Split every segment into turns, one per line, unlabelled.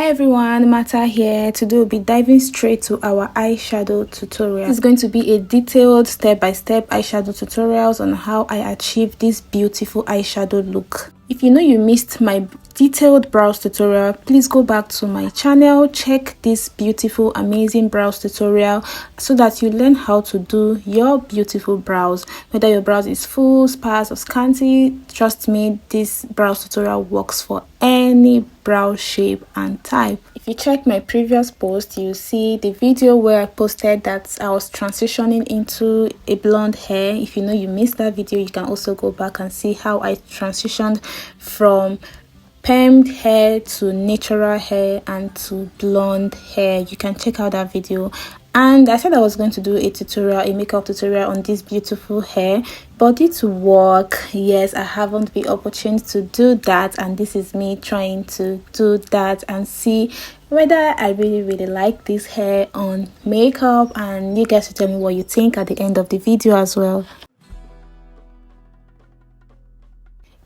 Hi everyone, Mata here. Today we'll be diving straight to our eyeshadow tutorial. It's going to be a detailed step-by-step eyeshadow tutorials on how I achieve this beautiful eyeshadow look. If you know you missed my detailed brows tutorial, please go back to my channel, check this beautiful amazing brows tutorial so that you learn how to do your beautiful brows. Whether your brows is full, sparse or scanty, trust me, this brows tutorial works for any brow shape and type. If you check my previous post, you'll see the video where I posted that I was transitioning into a blonde hair. If you know you missed that video, you can also go back and see how I transitioned from permed hair to natural hair and to blonde hair. You can check out that video. And I said I was going to do a makeup tutorial on this beautiful hair, but due to work, yes, I haven't been opportune to do that, and this is me trying to do that and see whether I really like this hair on makeup, and you guys will tell me what you think at the end of the video as well.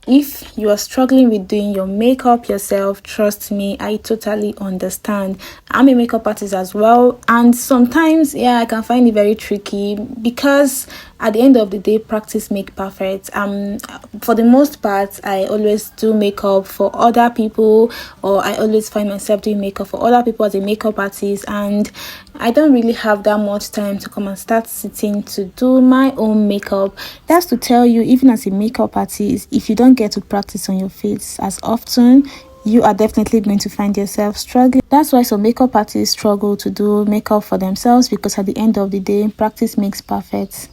If you are struggling with doing your makeup yourself, trust me, I totally understand. I'm a makeup artist as well, and sometimes I can find it very tricky because at the end of the day, practice makes perfect. For the most part, I always do makeup for other people, or I always find myself doing makeup for other people as a makeup artist, and I don't really have that much time to come and start sitting to do my own makeup. That's to tell you, even as a makeup artist, if you don't get to practice on your face as often, you are definitely going to find yourself struggling. That's why some makeup artists struggle to do makeup for themselves, because at the end of the day, practice makes perfect.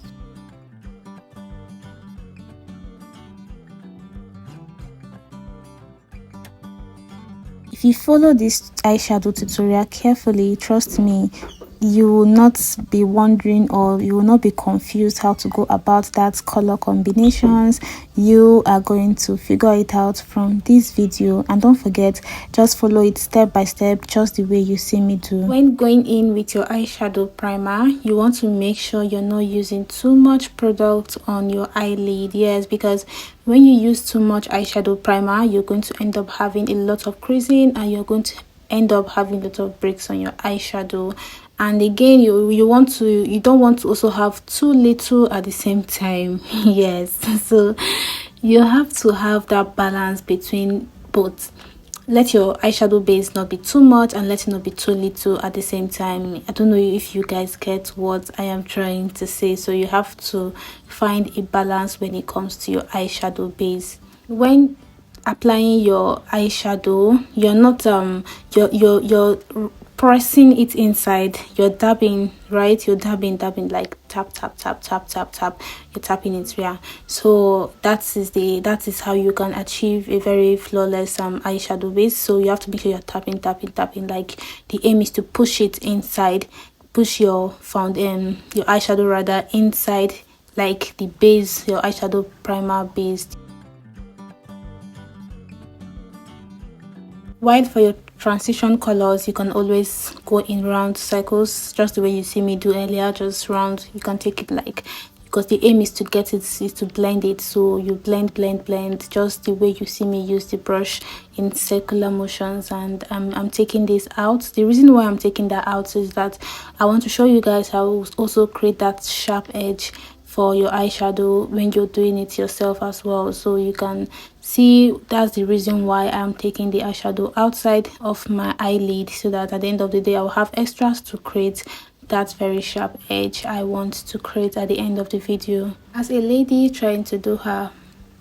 If you follow this eyeshadow tutorial carefully, trust me, you will not be wondering, or you will not be confused how to go about that color combinations. You are going to figure it out from this video, and don't forget, just follow it step by step, just the way you see me do. When going in with your eyeshadow primer, you want to make sure you're not using too much product on your eyelid. Yes, because when you use too much eyeshadow primer, you're going to end up having a lot of creasing, and you're going to end up having a lot of breaks on your eyeshadow. And again, you don't want to also have too little at the same time. Yes, so you have to have that balance between both. Let your eyeshadow base not be too much, and let it not be too little at the same time. I don't know if you guys get what I am trying to say. So you have to find a balance when it comes to your eyeshadow base. When applying your eyeshadow, you're not you're pressing it inside, you're dabbing, right? You're dabbing like tap, you're tapping it. So that is how you can achieve a very flawless eyeshadow base. So you have to make sure you're tapping, like the aim is to push it inside, push your your eyeshadow rather inside, like the base, your eyeshadow primer base. While for your transition colors, you can always go in round cycles, just the way you see me do earlier, just round. You can take it like, because the aim is to get it, is to blend it. So you blend just the way you see me use the brush in circular motions. And I'm taking this out. The reason why I'm taking that out is that I want to show you guys how to also create that sharp edge for your eyeshadow when you're doing it yourself as well. So you can see that's the reason why I'm taking the eyeshadow outside of my eyelid, so that at the end of the day I'll have extras to create that very sharp edge I want to create at the end of the video. As a lady trying to do her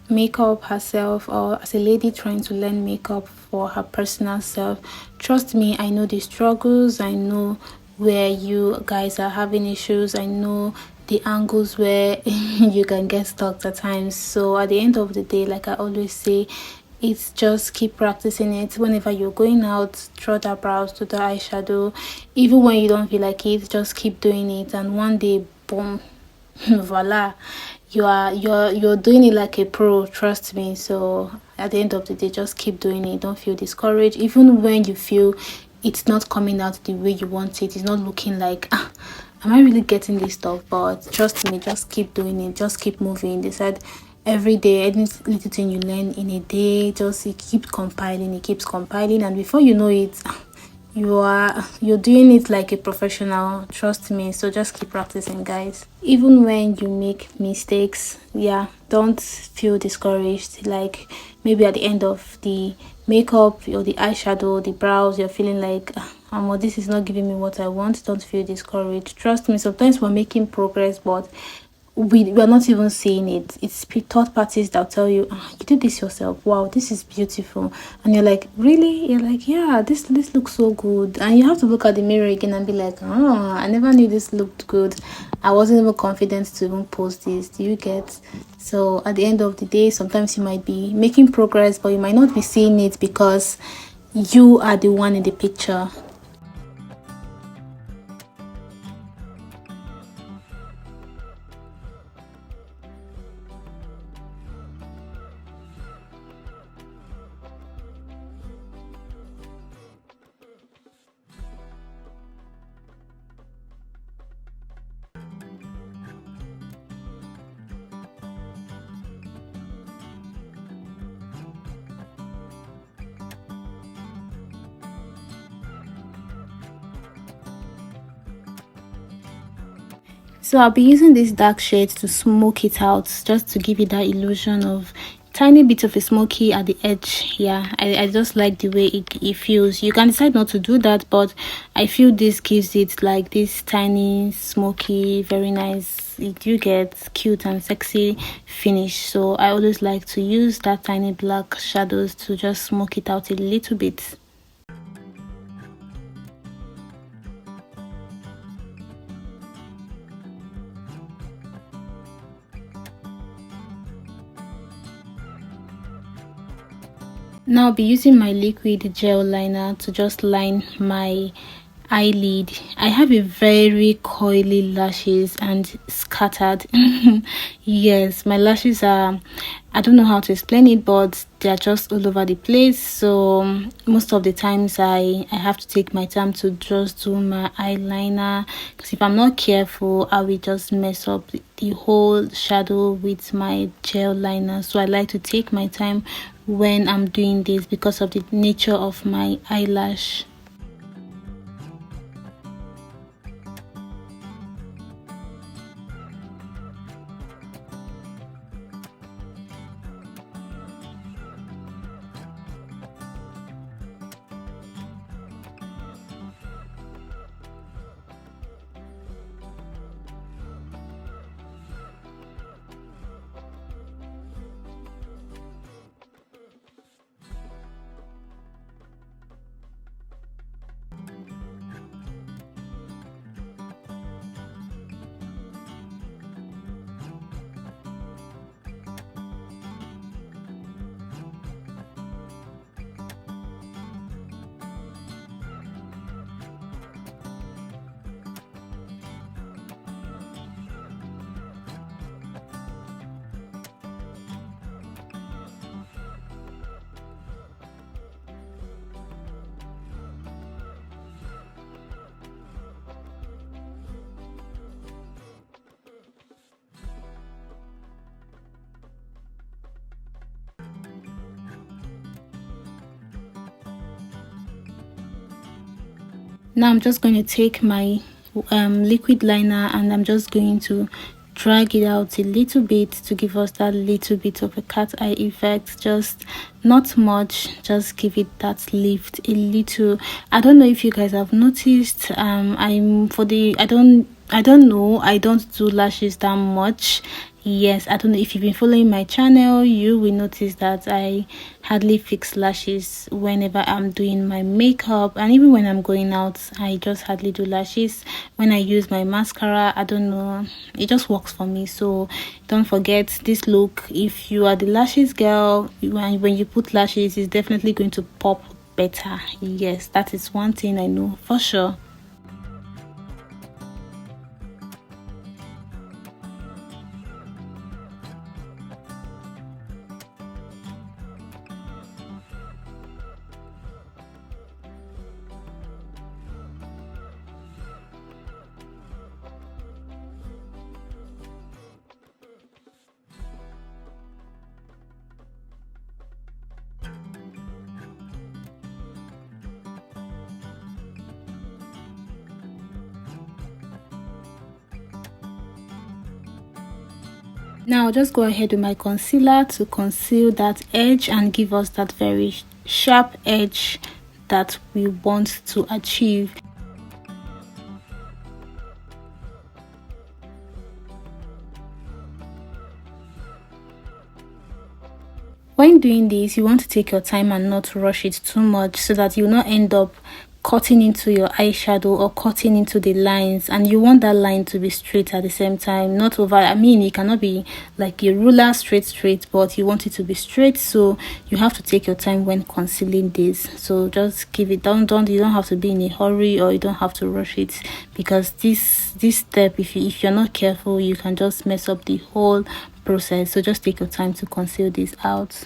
makeup herself, or as a lady trying to learn makeup for her personal self, trust me, I know the struggles, I know where you guys are having issues, I know the angles where you can get stuck at times. So at the end of the day, like I always say, it's just keep practicing it. Whenever you're going out, draw that brows to the eyeshadow. Even when you don't feel like it, just keep doing it, and one day, boom, voila, you're doing it like a pro, trust me. So at the end of the day, just keep doing it. Don't feel discouraged, even when you feel it's not coming out the way you want it. It's not looking like am I really getting this stuff? But trust me, just keep doing it, just keep moving. They said every day, any little thing you learn in a day, just it keeps compiling, and before you know it, you're doing it like a professional, trust me. So just keep practicing, guys. Even when you make mistakes, yeah, don't feel discouraged. Like maybe at the end of the makeup or the eyeshadow, the brows, you're feeling like well, this is not giving me what I want. Don't feel discouraged, trust me. Sometimes we're making progress, but we're not even seeing it. It's third parties that tell you, you did this yourself, wow, this is beautiful. And you're like, really? You're like, yeah, this looks so good. And you have to look at the mirror again and be like, oh, I never knew this looked good. I wasn't even confident to even post this. Do you get? So at the end of the day, sometimes you might be making progress, but you might not be seeing it because you are the one in the picture. So I'll be using this dark shade to smoke it out, just to give it that illusion of tiny bit of a smoky at the edge. Yeah, I just like the way it feels. You can decide not to do that, but I feel this gives it like this tiny smoky, very nice, you get cute and sexy finish. So I always like to use that tiny black shadows to just smoke it out a little bit. Now I'll be using my liquid gel liner to just line my eyelid. I have a very coily lashes and scattered. Yes, my lashes are, I don't know how to explain it, but they're just all over the place. So most of the times I have to take my time to just do my eyeliner, because if I'm not careful I will just mess up the whole shadow with my gel liner. So I like to take my time when I'm doing this because of the nature of my eyelash. Now I'm just going to take my liquid liner and I'm just going to drag it out a little bit to give us that little bit of a cat eye effect. Just not much, just give it that lift a little. I don't know if you guys have noticed, I don't know, I don't do lashes that much. Yes, I don't know if you've been following my channel, you will notice that I hardly fix lashes whenever I'm doing my makeup, and even when I'm going out I just hardly do lashes. When I use my mascara, I don't know, it just works for me. So don't forget this look. If you are the lashes girl, when you put lashes, it's definitely going to pop better. Yes, that is one thing I know for sure. Now just go ahead with my concealer to conceal that edge and give us that very sharp edge that we want to achieve. When doing this, you want to take your time and not rush it too much so that you will not end up cutting into your eyeshadow or cutting into the lines, and you want that line to be straight at the same time, not over. I mean, it cannot be like a ruler straight, but you want it to be straight, so you have to take your time when concealing this. So just give it down. You don't have to be in a hurry, or you don't have to rush it, because this step, if you're not careful, you can just mess up the whole process. So just take your time to conceal this out.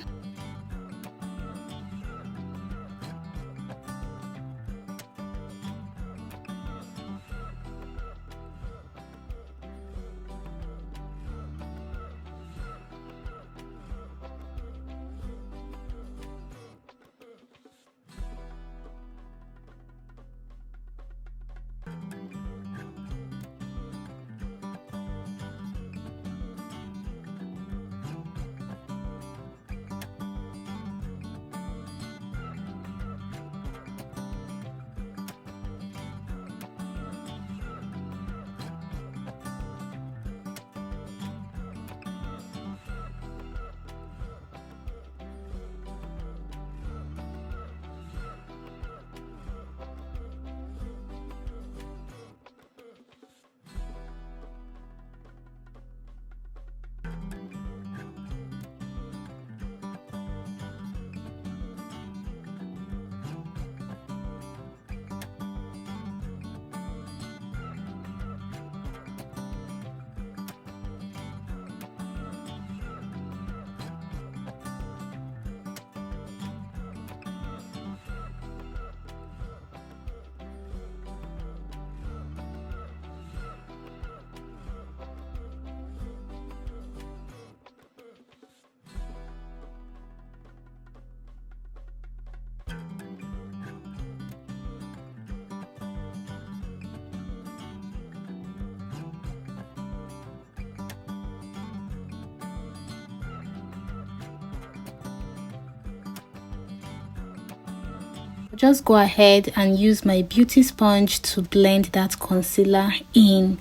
Just go ahead and use my beauty sponge to blend that concealer in.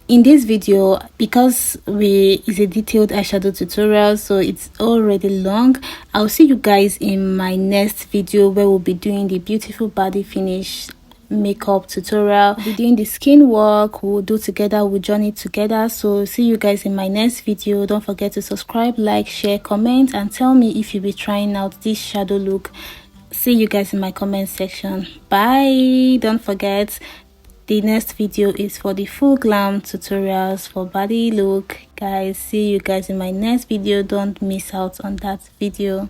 In this video, because it's a detailed eyeshadow tutorial, so it's already long, I'll see you guys in my next video where we'll be doing the beautiful body finish makeup tutorial. We'll be doing the skin work, we'll journey together. So see you guys in my next video. Don't forget to subscribe, like, share, comment, and tell me if you'll be trying out this shadow look. See you guys in my comment section. Bye. Don't forget, the next video is for the full glam tutorials for body look. Guys, see you guys in my next video. Don't miss out on that video.